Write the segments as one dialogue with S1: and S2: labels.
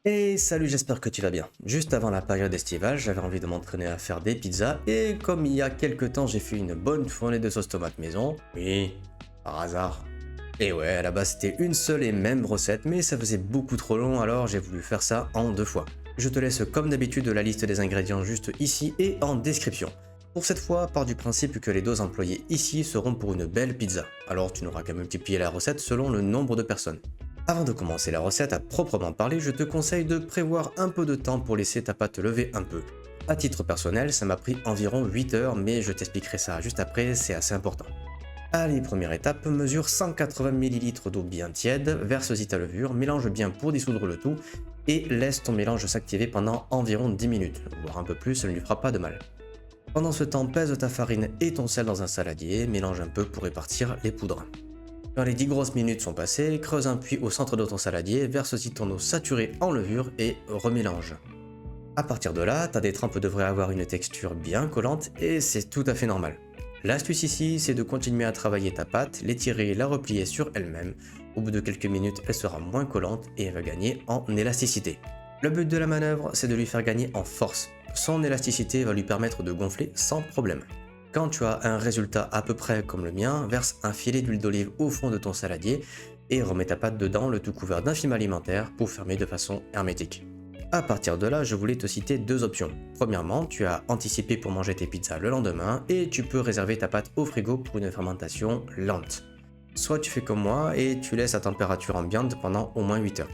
S1: Et salut, j'espère que tu vas bien. Juste avant la période estivale, j'avais envie de m'entraîner à faire des pizzas et comme il y a quelques temps j'ai fait une bonne fournée de sauce tomate maison, oui, par hasard. Et ouais, à la base c'était une seule et même recette, mais ça faisait beaucoup trop long alors j'ai voulu faire ça en 2 fois. Je te laisse comme d'habitude la liste des ingrédients juste ici et en description. Pour cette fois, pars du principe que les doses employées ici seront pour une belle pizza, alors tu n'auras qu'à multiplier la recette selon le nombre de personnes. Avant de commencer la recette à proprement parler, je te conseille de prévoir un peu de temps pour laisser ta pâte lever un peu. À titre personnel, ça m'a pris environ 8 heures, mais je t'expliquerai ça juste après, c'est assez important. Allez, première étape, mesure 180 ml d'eau bien tiède, verse-y ta levure, mélange bien pour dissoudre le tout, et laisse ton mélange s'activer pendant environ 10 minutes, voire un peu plus, ça ne lui fera pas de mal. Pendant ce temps, pèse ta farine et ton sel dans un saladier, mélange un peu pour répartir les poudres. Quand les 10 grosses minutes sont passées, creuse un puits au centre de ton saladier, verse-y ton eau saturée en levure et remélange. A partir de là, ta détrempe devrait avoir une texture bien collante et c'est tout à fait normal. L'astuce ici, c'est de continuer à travailler ta pâte, l'étirer et la replier sur elle-même. Au bout de quelques minutes, elle sera moins collante et elle va gagner en élasticité. Le but de la manœuvre, c'est de lui faire gagner en force. Son élasticité va lui permettre de gonfler sans problème. Quand tu as un résultat à peu près comme le mien, verse un filet d'huile d'olive au fond de ton saladier et remets ta pâte dedans, le tout couvert d'un film alimentaire pour fermer de façon hermétique. A partir de là, je voulais te citer 2 options. Premièrement, tu as anticipé pour manger tes pizzas le lendemain et tu peux réserver ta pâte au frigo pour une fermentation lente. Soit tu fais comme moi et tu laisses à température ambiante pendant au moins 8 heures.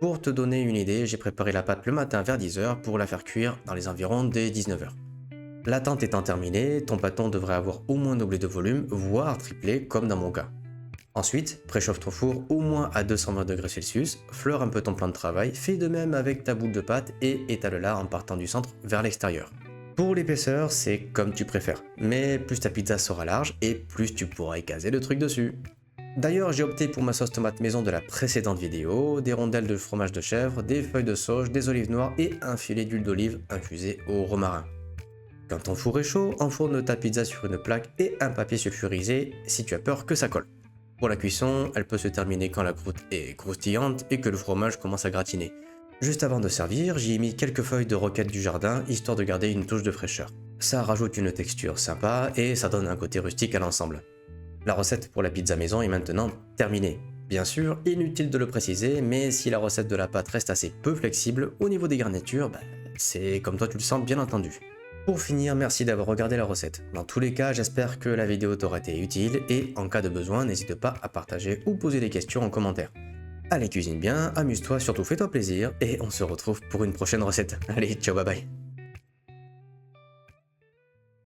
S1: Pour te donner une idée, j'ai préparé la pâte le matin vers 10 heures pour la faire cuire dans les environs des 19 heures. L'attente étant terminée, ton pâton devrait avoir au moins doublé de volume, voire triplé comme dans mon cas. Ensuite, préchauffe ton four au moins à 220 degrés Celsius, fleure un peu ton plan de travail, fais de même avec ta boule de pâte et étale-la en partant du centre vers l'extérieur. Pour l'épaisseur, c'est comme tu préfères, mais plus ta pizza sera large et plus tu pourras y caser le truc dessus. D'ailleurs, j'ai opté pour ma sauce tomate maison de la précédente vidéo, des rondelles de fromage de chèvre, des feuilles de sauge, des olives noires et un filet d'huile d'olive infusée au romarin. Quand ton four est chaud, enfourne ta pizza sur une plaque et un papier sulfurisé si tu as peur que ça colle. Pour la cuisson, elle peut se terminer quand la croûte est croustillante et que le fromage commence à gratiner. Juste avant de servir, j'y ai mis quelques feuilles de roquette du jardin histoire de garder une touche de fraîcheur. Ça rajoute une texture sympa et ça donne un côté rustique à l'ensemble. La recette pour la pizza maison est maintenant terminée. Bien sûr, inutile de le préciser, mais si la recette de la pâte reste assez peu flexible, au niveau des garnitures, c'est comme toi tu le sens bien entendu. Pour finir, merci d'avoir regardé la recette. Dans tous les cas, j'espère que la vidéo t'aura été utile et en cas de besoin, n'hésite pas à partager ou poser des questions en commentaire. Allez, cuisine bien, amuse-toi, surtout fais-toi plaisir et on se retrouve pour une prochaine recette. Allez, ciao, bye bye.